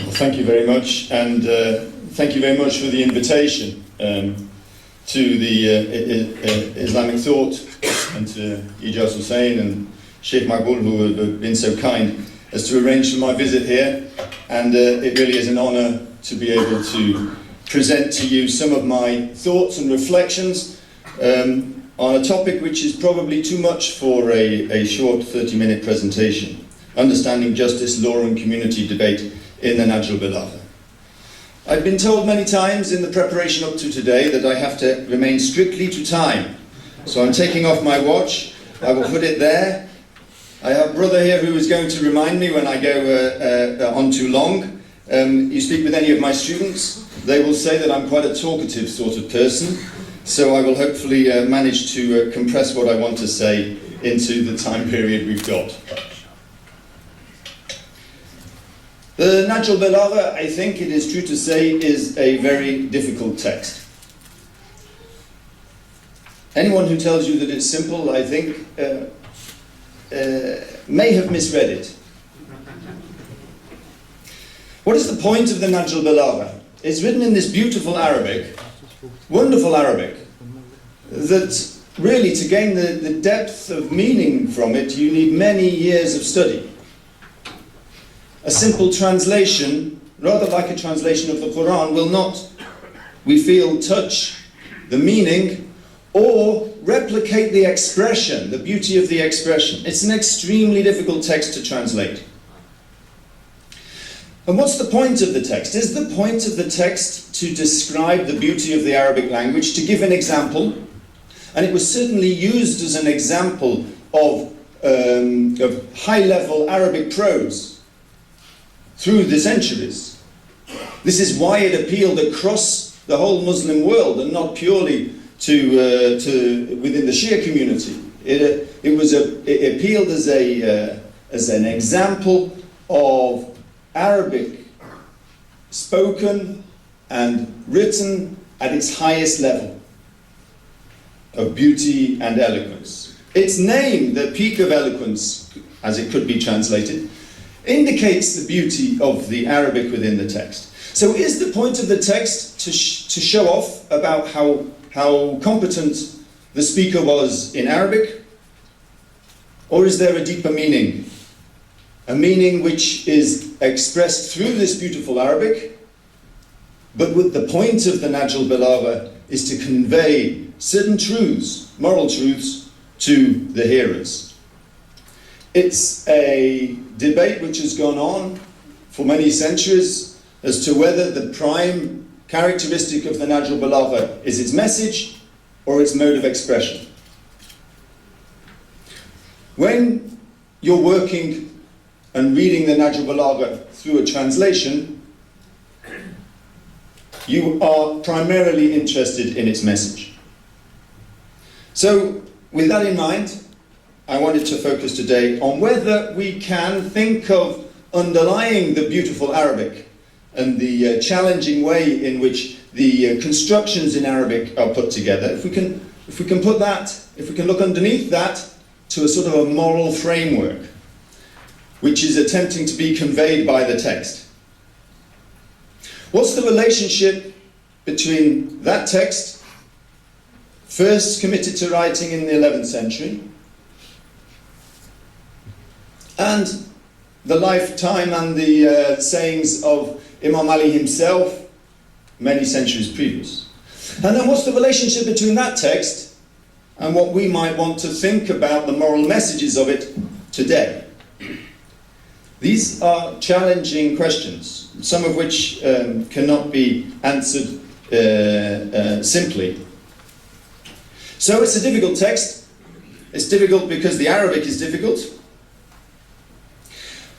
Well, thank you very much, and thank you very much for the invitation to the Islamic thought, and to Ijaz Hussain and Sheikh Maqbul, who have been so kind as to arrange for my visit here. And it really is an honour to be able to present to you some of my thoughts and reflections on a topic which is probably too much for a short 30-minute presentation: understanding justice, law and community debate in the Nahjul Balagha. I've been told many times in the preparation up to today that I have to remain strictly to time. So I'm taking off my watch. I will put it there. I have a brother here who is going to remind me when I go on too long. You speak with any of my students, they will say that I'm quite a talkative sort of person. So I will hopefully manage to compress what I want to say into the time period we've got. The Nahjul Balagha, I think it is true to say, is a very difficult text. Anyone who tells you that it's simple, I think, may have misread it. What is the point of the Nahjul Balagha? It's written in this beautiful Arabic, wonderful Arabic, that really to gain the depth of meaning from it, you need many years of study. A simple translation, rather like a translation of the Quran, will not, we feel, touch the meaning or replicate the expression, the beauty of the expression. It's an extremely difficult text to translate. And what's the point of the text? Is the point of the text to describe the beauty of the Arabic language, to give an example? And it was certainly used as an example of high-level Arabic prose through the centuries. This is why it appealed across the whole Muslim world and not purely to within the Shia community. It appealed as an example of Arabic spoken and written at its highest level of beauty and eloquence. Its name, the peak of eloquence, as it could be translated, indicates the beauty of the Arabic within the text. So is the point of the text to show off about how competent the speaker was in Arabic? Or is there a deeper meaning? A meaning which is expressed through this beautiful Arabic, but with the point of the Nahjul Balagha is to convey certain truths, moral truths, to the hearers. It's a debate which has gone on for many centuries as to whether the prime characteristic of the Nahjul Balagha is its message or its mode of expression. When you're working and reading the Nahjul Balagha through a translation, you are primarily interested in its message. So, with that in mind, I wanted to focus today on whether we can think of underlying the beautiful Arabic and the challenging way in which the constructions in Arabic are put together. If we can put that, if we can look underneath that to a sort of a moral framework which is attempting to be conveyed by the text. What's the relationship between that text, first committed to writing in the 11th century, and the lifetime and the sayings of Imam Ali himself many centuries previous? And then what's the relationship between that text and what we might want to think about the moral messages of it today? These are challenging questions, some of which cannot be answered simply. So it's a difficult text. It's difficult because the Arabic is difficult.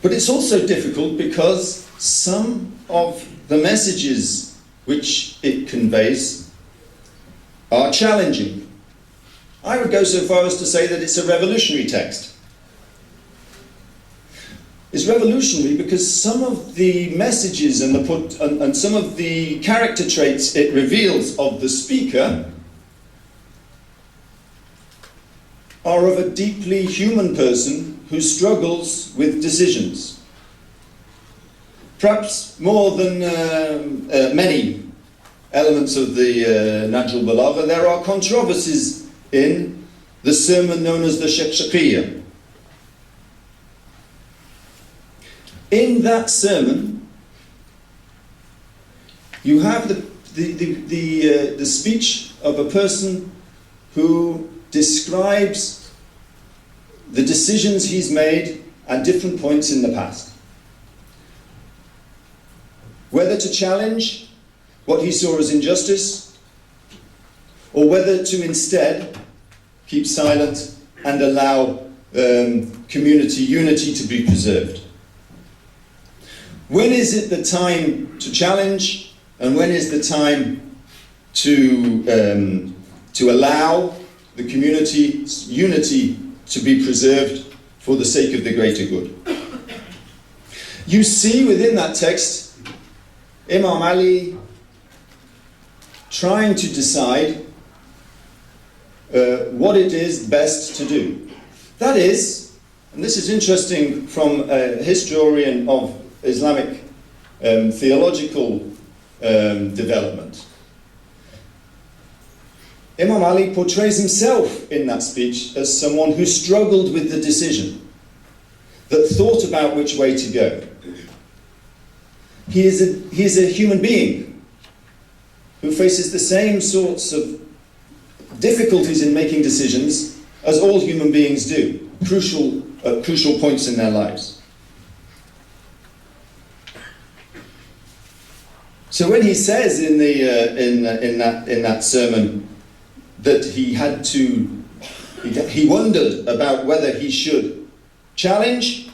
But it's also difficult because some of the messages which it conveys are challenging. I would go so far as to say that it's a revolutionary text. It's revolutionary because some of the messages and some of the character traits it reveals of the speaker are of a deeply human person who struggles with decisions. Perhaps more than many elements of the Nahjul Balagha, there are controversies in the sermon known as the Shaqshaqiyya. In that sermon, you have the speech of a person who describes the decisions he's made at different points in the past. Whether to challenge what he saw as injustice, or whether to instead keep silent and allow community unity to be preserved. When is it the time to challenge, and when is the time to allow the community's unity to be preserved for the sake of the greater good? You see within that text Imam Ali trying to decide what it is best to do. That is, and this is interesting from a historian of Islamic theological development. Imam Ali portrays himself in that speech as someone who struggled with the decision, that thought about which way to go. He is a human being who faces the same sorts of difficulties in making decisions as all human beings do, crucial points in their lives. So when he says in that sermon that he wondered about whether he should challenge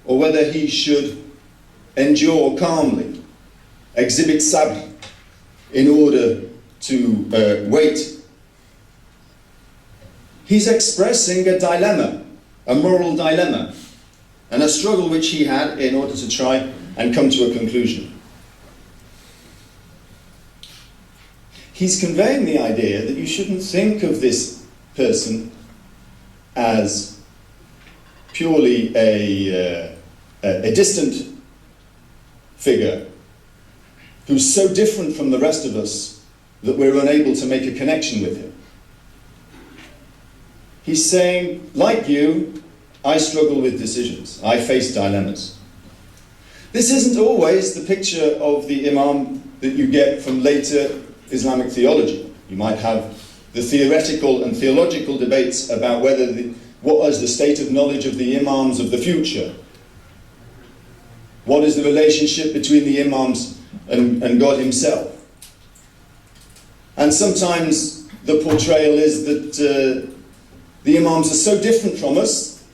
or whether he should endure calmly, exhibit sabr, in order to wait, he's expressing a dilemma, a moral dilemma, and a struggle which he had in order to try and come to a conclusion. He's conveying the idea that you shouldn't think of this person as purely a distant figure who's so different from the rest of us that we're unable to make a connection with him. He's saying, like you, I struggle with decisions. I face dilemmas. This isn't always the picture of the Imam that you get from later Islamic theology. You might have the theoretical and theological debates about what is the state of knowledge of the Imams of the future. What is the relationship between the Imams and God himself? And sometimes the portrayal is that the Imams are so different from us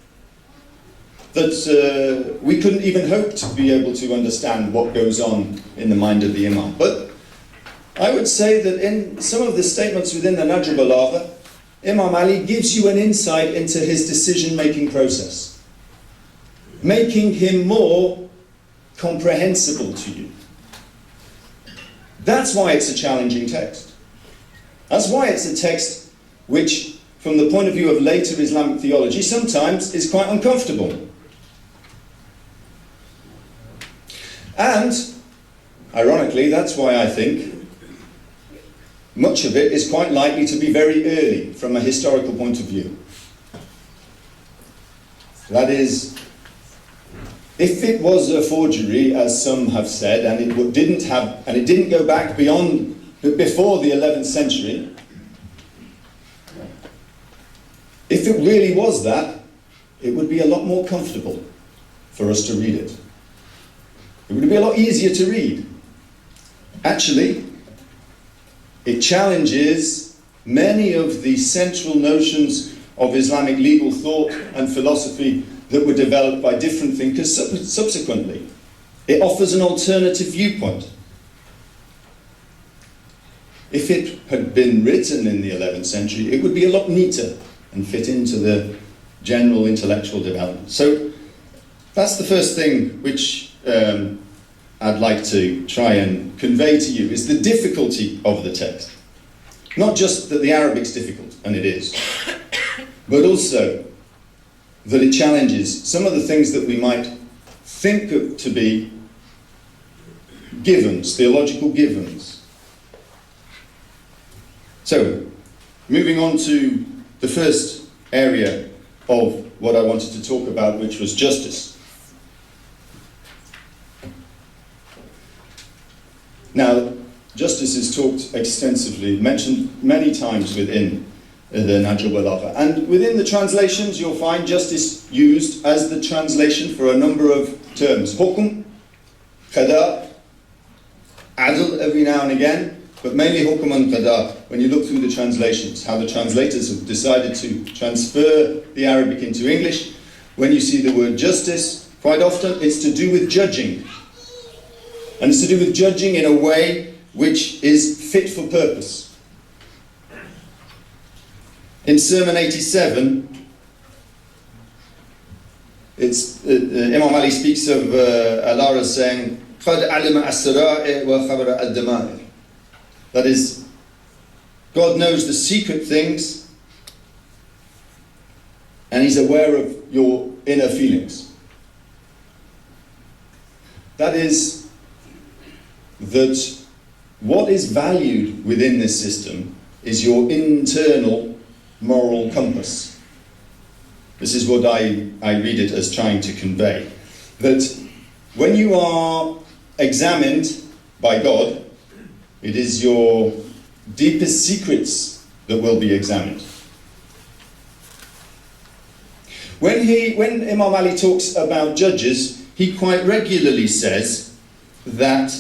that we couldn't even hope to be able to understand what goes on in the mind of the Imam. But I would say that in some of the statements within the Nahjul Balagha, Imam Ali gives you an insight into his decision-making process, making him more comprehensible to you. That's why it's a challenging text. That's why it's a text which, from the point of view of later Islamic theology, sometimes is quite uncomfortable. And, ironically, that's why I think much of it is quite likely to be very early from a historical point of view. That is, if it was a forgery, as some have said, and it didn't go back before the 11th century, if it really was that, it would be a lot more comfortable for us to read it. It would be a lot easier to read. Actually, it challenges many of the central notions of Islamic legal thought and philosophy that were developed by different thinkers subsequently. It offers an alternative viewpoint. If it had been written in the 11th century, it would be a lot neater and fit into the general intellectual development. So that's the first thing which I'd like to try and convey to you, is the difficulty of the text. Not just that the Arabic's difficult, and it is, but also that it challenges some of the things that we might think of to be givens, theological givens. So, moving on to the first area of what I wanted to talk about, which was justice. Now, justice is talked extensively, mentioned many times within the Nahjul Balagha. And within the translations, you'll find justice used as the translation for a number of terms. Hukm, qada, adl every now and again, but mainly hukm and qada. When you look through the translations, how the translators have decided to transfer the Arabic into English, when you see the word justice, quite often it's to do with judging. And it's to do with judging in a way which is fit for purpose. In Sermon 87, Imam Ali speaks of Allah as saying, قَدْ عَلِمَ السَّرَائِرَ وَخَبَرَ الدَّمَائِرِ. That is, God knows the secret things and He's aware of your inner feelings. That is, that what is valued within this system is your internal moral compass. This is what I read it as trying to convey. That when you are examined by God, it is your deepest secrets that will be examined. When Imam Ali talks about judges, he quite regularly says that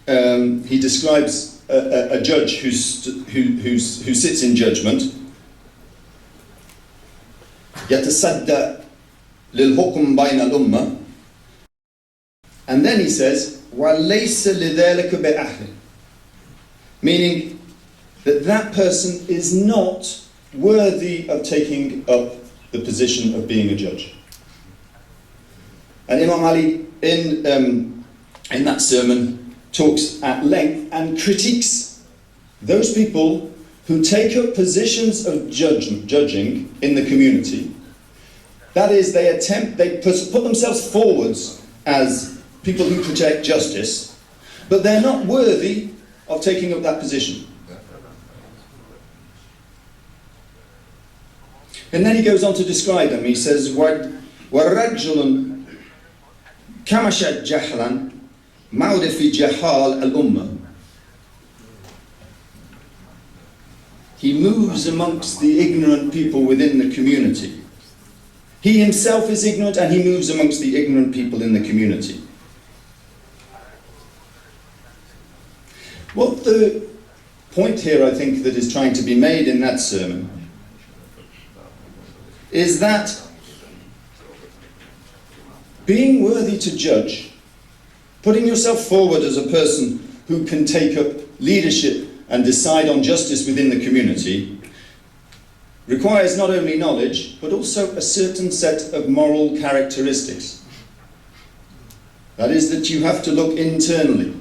he describes a judge who sits in judgment. يتصدى للحكم بين الأمة, and then he says وَلَيْسَ لِذَلِكَ بِأَهْلٍ, meaning that that person is not worthy of taking up the position of being a judge. And Imam Ali in that sermon talks at length and critiques those people who take up positions of judging in the community. That is, they put themselves forwards as people who protect justice, but they're not worthy of taking up that position. And then he goes on to describe them. He says, وَالرَّجُلٌ كَمَشَ جَهْلًا مَعُدَ فِي جَهَالِ الْأُمَّةِ. He moves amongst the ignorant people within the community. He himself is ignorant and he moves amongst the ignorant people in the community. What the point here, I think, that is trying to be made in that sermon is that being worthy to judge, putting yourself forward as a person who can take up leadership and decide on justice within the community, requires not only knowledge, but also a certain set of moral characteristics. That is, that you have to look internally.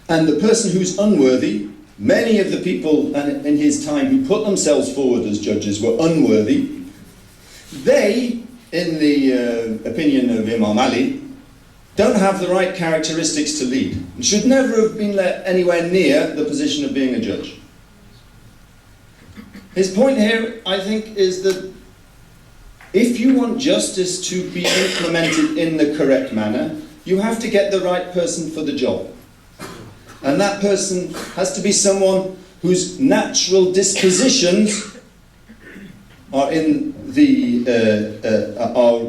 And the person who's unworthy, many of the people in his time who put themselves forward as judges were unworthy. They, in the opinion of Imam Ali, don't have the right characteristics to lead, and should never have been let anywhere near the position of being a judge. His point here, I think, is that if you want justice to be implemented in the correct manner, you have to get the right person for the job. And that person has to be someone whose natural dispositions are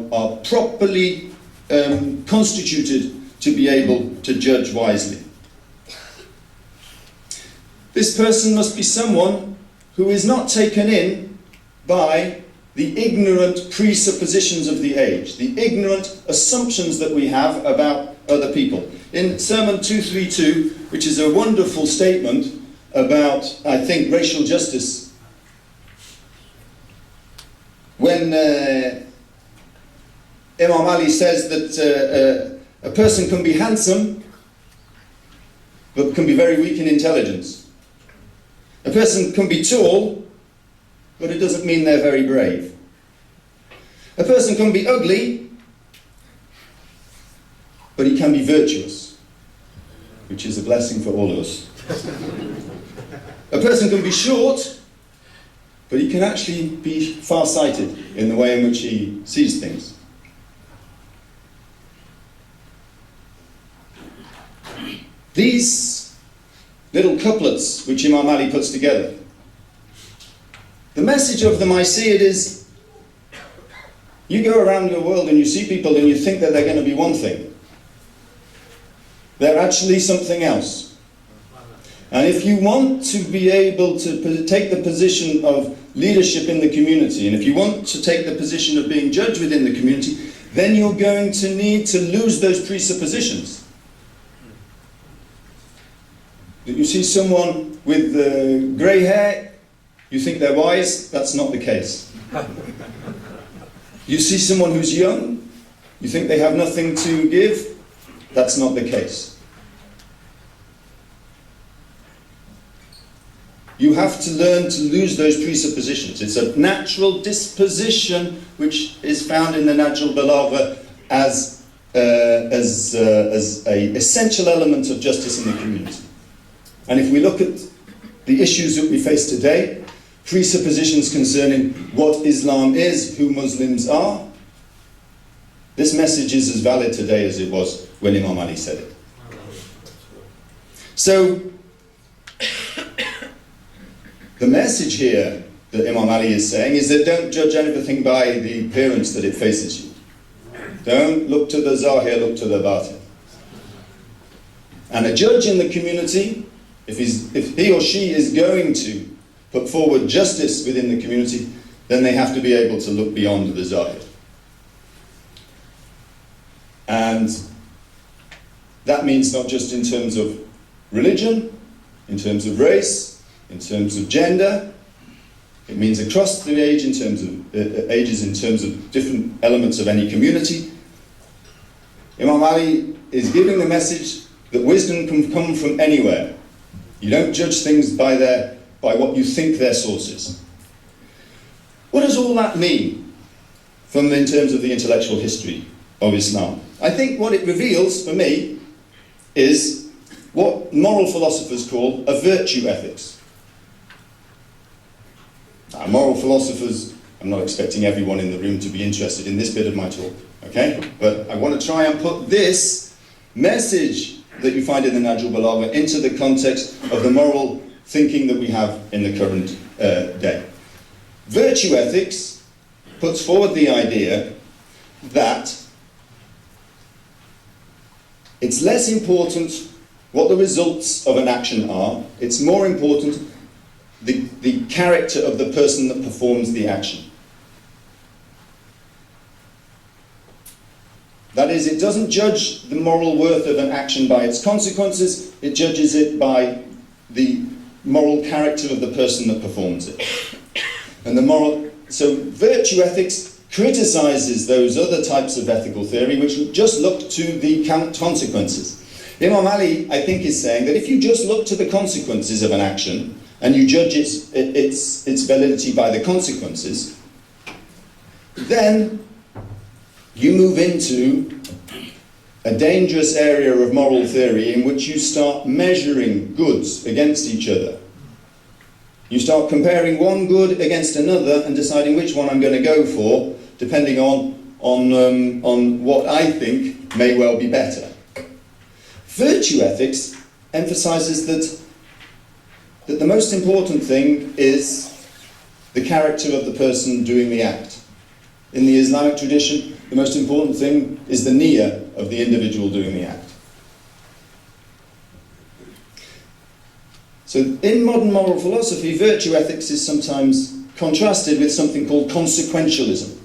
are properly constituted to be able to judge wisely. This person must be someone who is not taken in by the ignorant presuppositions of the age, the ignorant assumptions that we have about other people. In Sermon 232, which is a wonderful statement about, I think, racial justice, when Imam Ali says that a person can be handsome, but can be very weak in intelligence. A person can be tall, but it doesn't mean they're very brave. A person can be ugly, but he can be virtuous, which is a blessing for all of us. A person can be short, but he can actually be far-sighted in the way in which he sees things. These little couplets which Imam Ali puts together, the message of them, I see it is, you go around the world and you see people and you think that they're going to be one thing. They're actually something else. And if you want to be able to take the position of leadership in the community, and if you want to take the position of being judged within the community, then you're going to need to lose those presuppositions. That you see someone with grey hair, you think they're wise, that's not the case. You see someone who's young, you think they have nothing to give, that's not the case. You have to learn to lose those presuppositions. It's a natural disposition which is found in the Nahjul Balagha as an essential element of justice in the community. And if we look at the issues that we face today, presuppositions concerning what Islam is, who Muslims are, this message is as valid today as it was when Imam Ali said it. So, the message here that Imam Ali is saying is that don't judge anything by the appearance that it faces you. Don't look to the zahir, look to the batin. And a judge in the community, if he or she is going to put forward justice within the community, then they have to be able to look beyond the zahir. And that means not just in terms of religion, in terms of race, in terms of gender. It means across the age in terms of ages, in terms of different elements of any community. Imam Ali is giving the message that wisdom can come from anywhere. You don't judge things by what you think their source is. What does all that mean in terms of the intellectual history of Islam? I think what it reveals for me is what moral philosophers call a virtue ethics. Moral philosophers, I'm not expecting everyone in the room to be interested in this bit of my talk, okay? But I want to try and put this message that you find in the Nahjul Balagha into the context of the moral thinking that we have in the current day. Virtue ethics puts forward the idea that it's less important what the results of an action are, it's more important the character of the person that performs the action. That is, it doesn't judge the moral worth of an action by its consequences, it judges it by the moral character of the person that performs it. And so virtue ethics criticizes those other types of ethical theory which just look to the consequences. Imam Ali, I think, is saying that if you just look to the consequences of an action and you judge its validity by the consequences, then you move into a dangerous area of moral theory in which you start measuring goods against each other. You start comparing one good against another and deciding which one I'm going to go for, depending on what I think may well be better. Virtue ethics emphasizes that the most important thing is the character of the person doing the act. In the Islamic tradition, the most important thing is the niyyah of the individual doing the act. So in modern moral philosophy, virtue ethics is sometimes contrasted with something called consequentialism.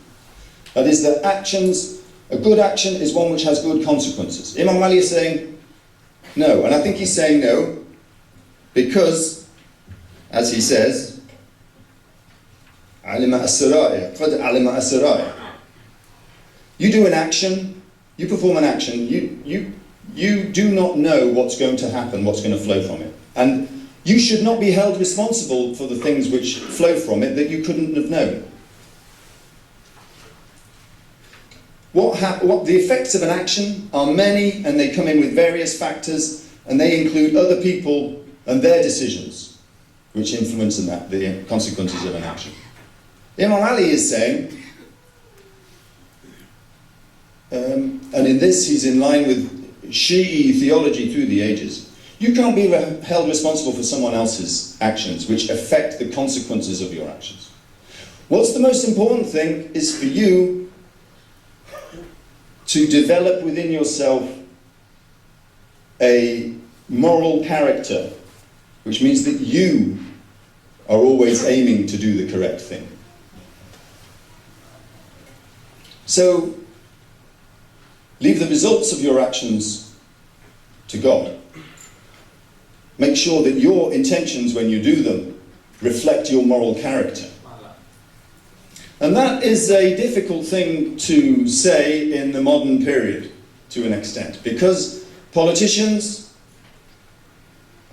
That is, that a good action is one which has good consequences. Imam Ali is saying no, and I think he's saying no because, as he says, alima as-saraya, qad alima as-saraya. You do an action, you perform an action, you do not know what's going to happen, what's going to flow from it. And you should not be held responsible for the things which flow from it that you couldn't have known. what the effects of an action are many, and they come in with various factors, and they include other people and their decisions, which influence the consequences of an action. Imam Ali is saying, and in this he's in line with Shi'i theology through the ages, you can't be held responsible for someone else's actions which affect the consequences of your actions. What's the most important thing is for you to develop within yourself a moral character, which means that you are always aiming to do the correct thing. So, leave the results of your actions to God. Make sure that your intentions when you do them reflect your moral character. And that is a difficult thing to say in the modern period, to an extent, because politicians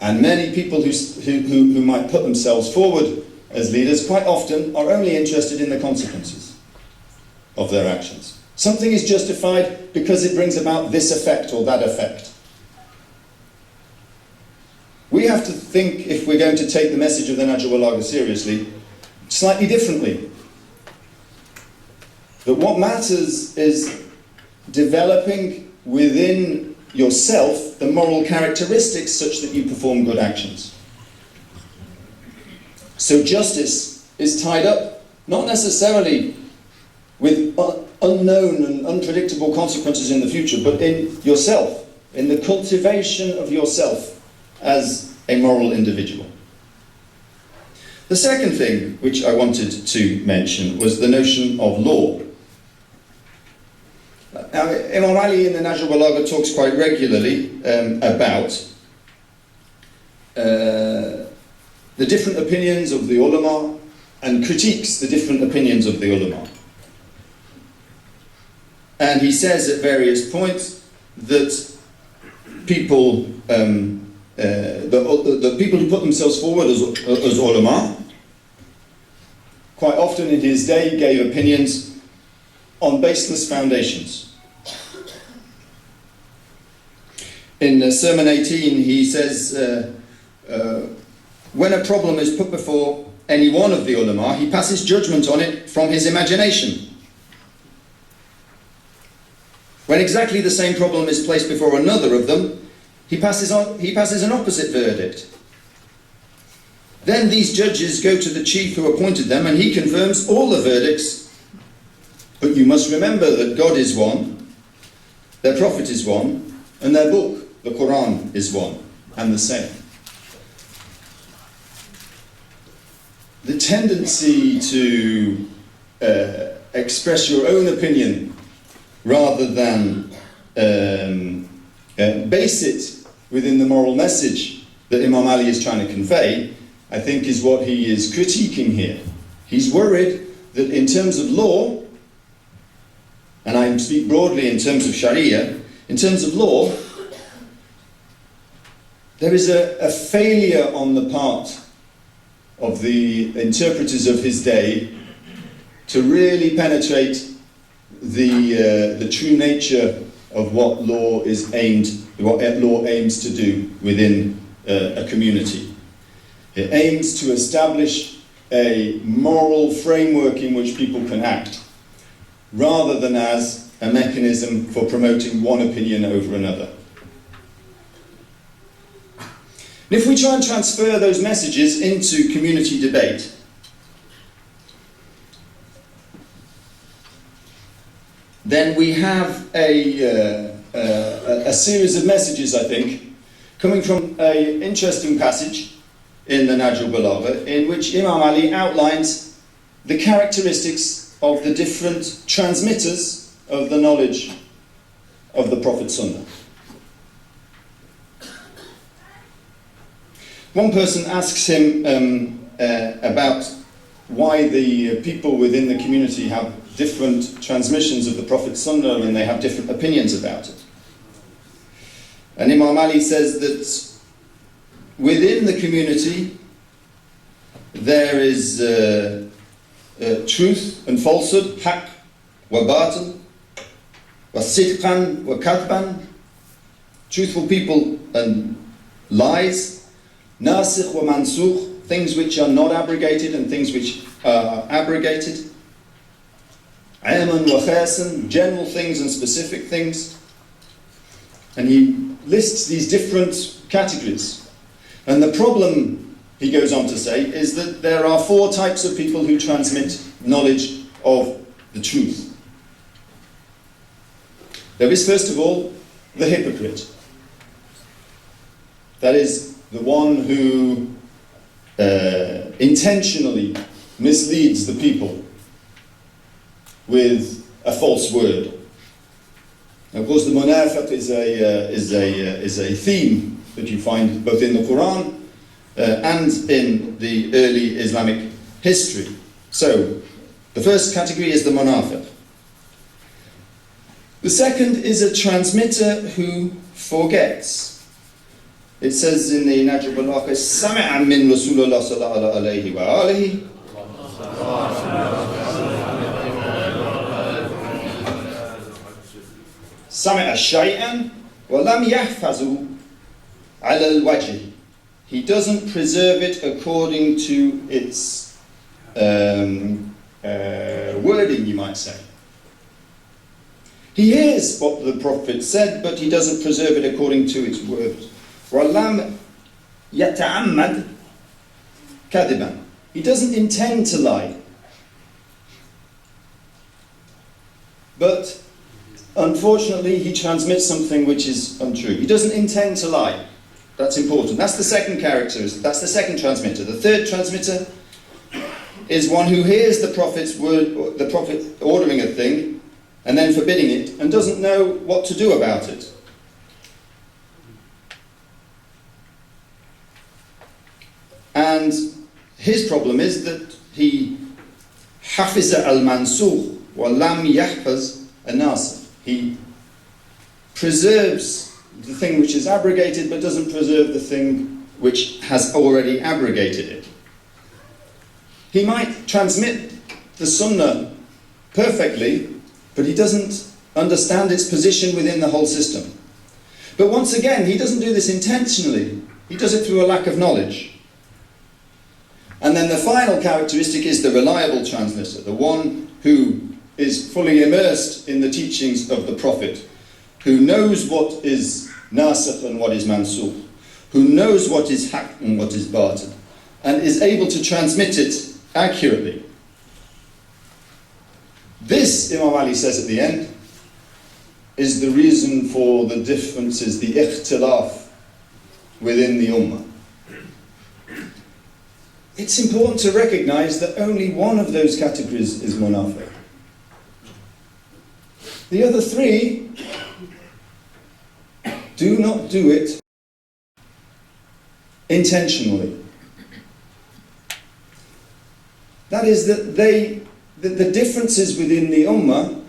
and many people who might put themselves forward as leaders quite often are only interested in the consequences of their actions. Something is justified because it brings about this effect or that effect. We have to think, if we're going to take the message of the Nahjul Balagha seriously, slightly differently. That what matters is developing within yourself the moral characteristics such that you perform good actions. So justice is tied up, not necessarily with unknown and unpredictable consequences in the future, but in yourself, in the cultivation of yourself as a moral individual. The second thing which I wanted to mention was the notion of law. Now, Imam Ali in the Nahjul Balagha talks quite regularly about the different opinions of the ulama and critiques the different opinions of the ulama. And he says at various points that people, the people who put themselves forward as ulama, quite often in his day gave opinions on baseless foundations. In Sermon 18 he says, when a problem is put before any one of the ulama, he passes judgment on it from his imagination. When exactly the same problem is placed before another of them, he passes an opposite verdict. Then these judges go to the chief who appointed them, and he confirms all the verdicts. But you must remember that God is one, their prophet is one, and their book, the Quran, is one and the same. The tendency to express your own opinion rather than base it within the moral message that Imam Ali is trying to convey, I think is what he is critiquing here. He's worried that in terms of law, and I speak broadly in terms of Sharia, in terms of law, there is a failure on the part of the interpreters of his day to really penetrate the true nature of what law aims to do within a community. It aims to establish a moral framework in which people can act, rather than as a mechanism for promoting one opinion over another. And if we try and transfer those messages into community debate, then we have a series of messages, I think, coming from an interesting passage in the Nahjul Balagha, in which Imam Ali outlines the characteristics of the different transmitters of the knowledge of the Prophet's Sunnah. One person asks him about why the people within the community have different transmissions of the Prophet's Sunnah and they have different opinions about it. And Imam Ali says that within the community there is truth and falsehood, haqq wa batil, وَصِدْقًا وَكَذْبًا, truthful people and lies, نَاسِخ وَمَنْسُوخ, things which are not abrogated and things which are abrogated, عَامًا وَخَاسًا, general things and specific things. And he lists these different categories. And the problem, he goes on to say, is that there are 4 types of people who transmit knowledge of the truth. There is, first of all, the hypocrite. That is the one who intentionally misleads the people with a false word. Of course, the munafiq is a theme that you find both in the Quran and in the early Islamic history. So, the first category is the munafiq. The second is a transmitter who forgets. It says in the Nahjul Balagha, سَمِعَ مِنْ رَسُولِ اللَّهِ صَلَّى اللَّهُ عَلَيْهِ وَآلِهِ سَمِعَ شَيْئًا وَلَمْ يَحْفَظُ عَلَى الْوَجْهِ. He doesn't preserve it according to its wording, you might say. He hears what the Prophet said, but he doesn't preserve it according to its words. وَلَمْ يَتَعَمَّدْ كَذِبًا. He doesn't intend to lie. But unfortunately, he transmits something which is untrue. He doesn't intend to lie. That's important. That's the second characteristic. That's the second transmitter. The third transmitter is one who hears the Prophet's word, the Prophet ordering a thing, and then forbidding it, and doesn't know what to do about it. And his problem is that he حَفِظَ الْمَنْسُوخ وَلَمْ يَحْفَظ النَّاسِخ. He preserves the thing which is abrogated, but doesn't preserve the thing which has already abrogated it. He might transmit the Sunnah perfectly, but he doesn't understand its position within the whole system. But once again, he doesn't do this intentionally. He does it through a lack of knowledge. And then the final characteristic is the reliable transmitter, the one who is fully immersed in the teachings of the Prophet, who knows what is nasikh and what is mansukh, who knows what is haqq and what is batil, and is able to transmit it accurately. This, Imam Ali says at the end, is the reason for the differences, the ikhtilaf within the ummah. It's important to recognize that only one of those categories is munafiq. The other 3 do not do it intentionally. That is that the differences within the ummah,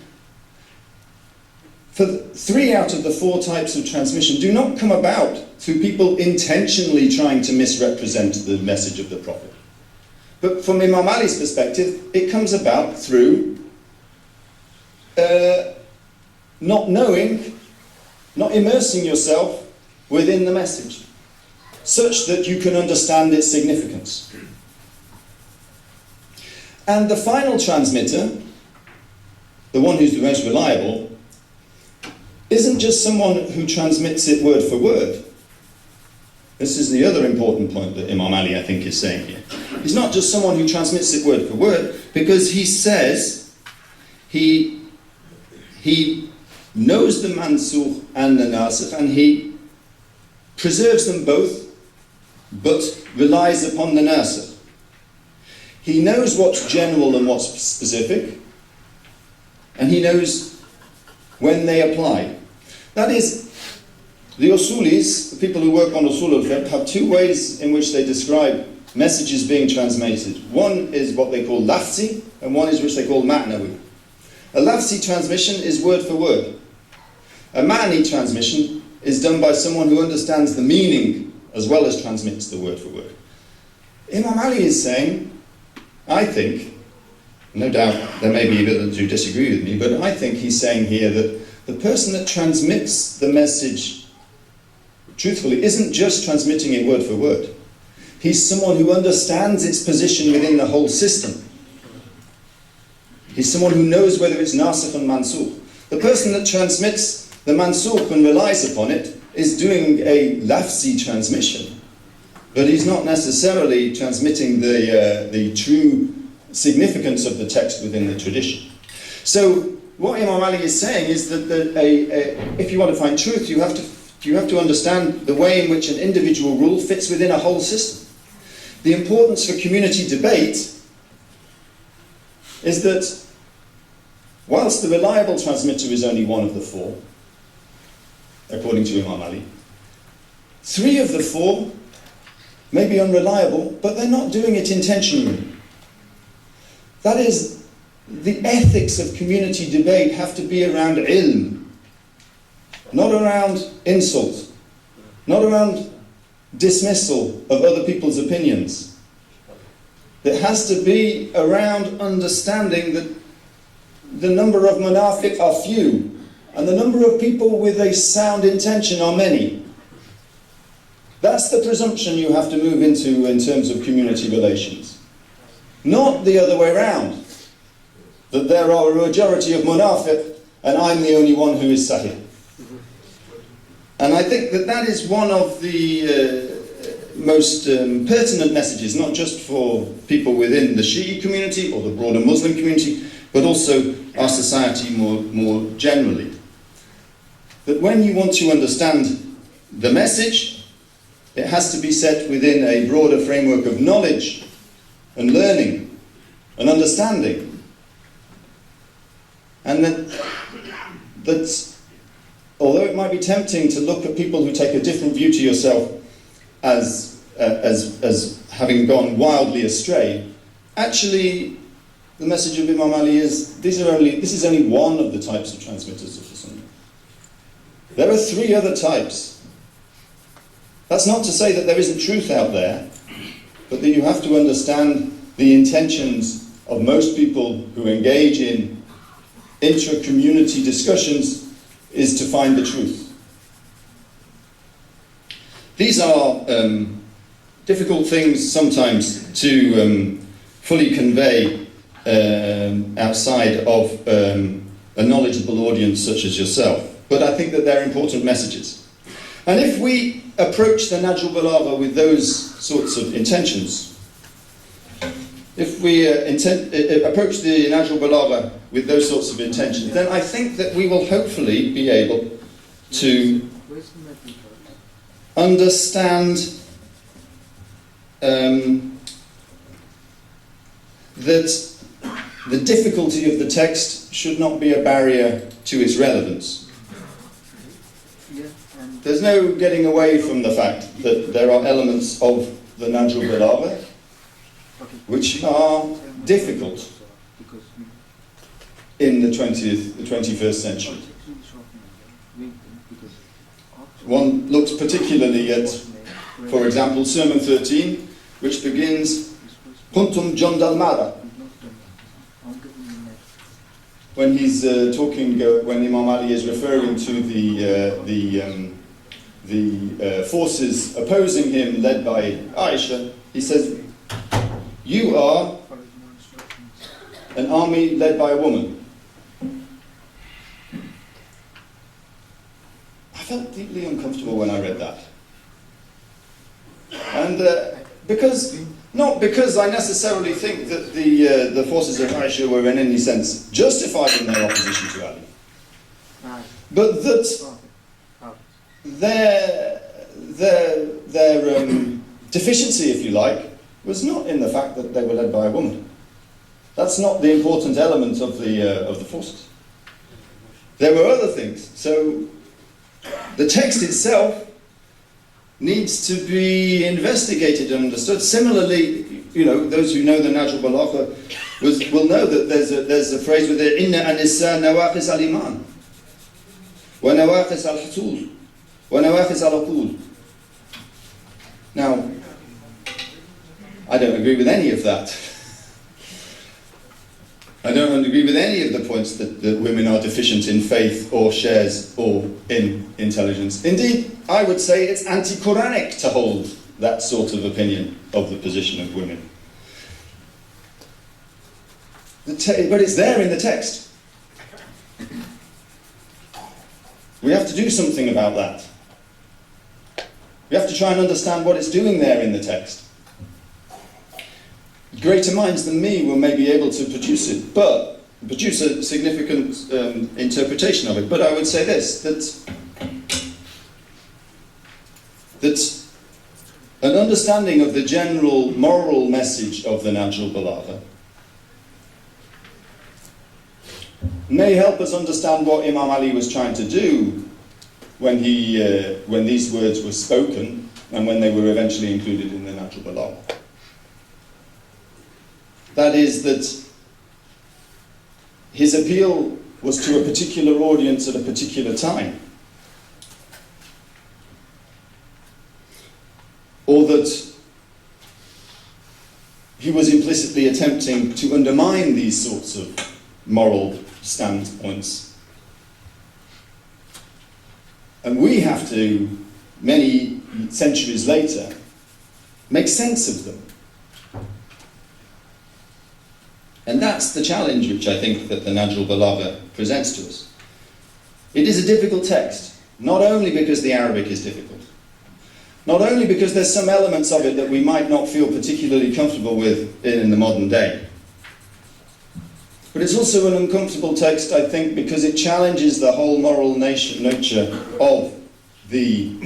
for 3 out of the 4 types of transmission, do not come about through people intentionally trying to misrepresent the message of the Prophet. But from Imam Ali's perspective, it comes about through not knowing, not immersing yourself within the message, such that you can understand its significance. And the final transmitter, the one who's the most reliable, isn't just someone who transmits it word for word. This is the other important point that Imam Ali, I think, is saying here. He's not just someone who transmits it word for word, because he says he knows the mansukh and the nasikh, and he preserves them both, but relies upon the nasikh. He knows what's general and what's specific, and he knows when they apply. That is, the usulis, the people who work on usul al-fiqh, have 2 ways in which they describe messages being transmitted. One is what they call lafzi, and one is which they call ma'nawi. A lafzi transmission is word for word. A ma'ni transmission is done by someone who understands the meaning as well as transmits the word for word. Imam Ali is saying, I think, no doubt there may be others who disagree with me, but I think he's saying here that the person that transmits the message truthfully isn't just transmitting it word for word. He's someone who understands its position within the whole system. He's someone who knows whether it's nasikh and mansukh. The person that transmits the mansukh and relies upon it is doing a lafzi transmission, but he's not necessarily transmitting the true significance of the text within the tradition. So what Imam Ali is saying is that if you want to find truth, you have to understand the way in which an individual rule fits within a whole system. The importance for community debate is that whilst the reliable transmitter is only one of the four, according to Imam Ali, three of the four may be unreliable, but they're not doing it intentionally. That is, the ethics of community debate have to be around ilm, not around insult, not around dismissal of other people's opinions. It has to be around understanding that the number of munafiq are few, and the number of people with a sound intention are many. That's the presumption you have to move into in terms of community relations. Not the other way around, that there are a majority of munafiq and I'm the only one who is sahih. And I think that that is one of the most pertinent messages, not just for people within the Shi'i community or the broader Muslim community, but also our society more generally. That when you want to understand the message, it has to be set within a broader framework of knowledge and learning and understanding. And that although it might be tempting to look at people who take a different view to yourself as having gone wildly astray, actually the message of Imam Ali is this is only one of the types of transmitters of the Sunnah. There are three other types. That's not to say that there isn't truth out there, but that you have to understand the intentions of most people who engage in intra-community discussions is to find the truth. These are difficult things sometimes to fully convey outside of a knowledgeable audience such as yourself, but I think that they're important messages. And if we approach the Nahjul Balagha with those sorts of intentions, if we approach the Nahjul Balagha with those sorts of intentions, then I think that we will hopefully be able to understand that the difficulty of the text should not be a barrier to its relevance. There's no getting away from the fact that there are elements of the Nahjul Balagha which are difficult in the 21st century. One looks particularly at, for example, Sermon 13, which begins, Kuntum Jundal Mara. When he's talking, when Imam Ali is referring to the forces opposing him, led by Aisha, he says, you are an army led by a woman. I felt deeply uncomfortable when I read that. And not because I necessarily think that the forces of Aisha were in any sense justified in their opposition to Ali, but that their deficiency, if you like, was not in the fact that they were led by a woman. That's not the important element of the forces. There were other things. So the text itself needs to be investigated and understood. Similarly, those who know the Nahjul Balagha will know that there's a phrase with it, Inna anisa nawaqis al-iman, wa nawaqis al-hutul, wa nawaqis al-aqul. Now, I don't agree with any of that. I don't agree with any of the points that women are deficient in faith or shares or in intelligence. Indeed, I would say it's anti-Quranic to hold that sort of opinion of the position of women. But it's there in the text. We have to do something about that. We have to try and understand what it's doing there in the text. Greater minds than me will maybe able to produce it, but produce a significant interpretation of it. But I would say this, that an understanding of the general moral message of the Nahjul Balagha may help us understand what Imam Ali was trying to do when these words were spoken and when they were eventually included in the Nahjul Balagha. That is, that his appeal was to a particular audience at a particular time. Or that he was implicitly attempting to undermine these sorts of moral standpoints. And we have to, many centuries later, make sense of them. And that's the challenge which I think that the Nahjul Balagha presents to us. It is a difficult text, not only because the Arabic is difficult, not only because there's some elements of it that we might not feel particularly comfortable with in the modern day, but it's also an uncomfortable text, I think, because it challenges the whole moral nature of the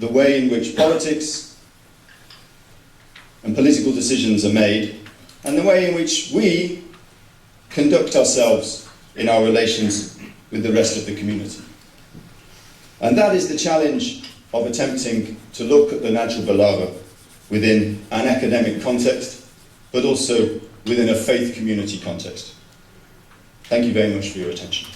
way in which politics and political decisions are made, and the way in which we conduct ourselves in our relations with the rest of the community. And that is the challenge of attempting to look at the Nahjul Balagha within an academic context, but also within a faith community context. Thank you very much for your attention.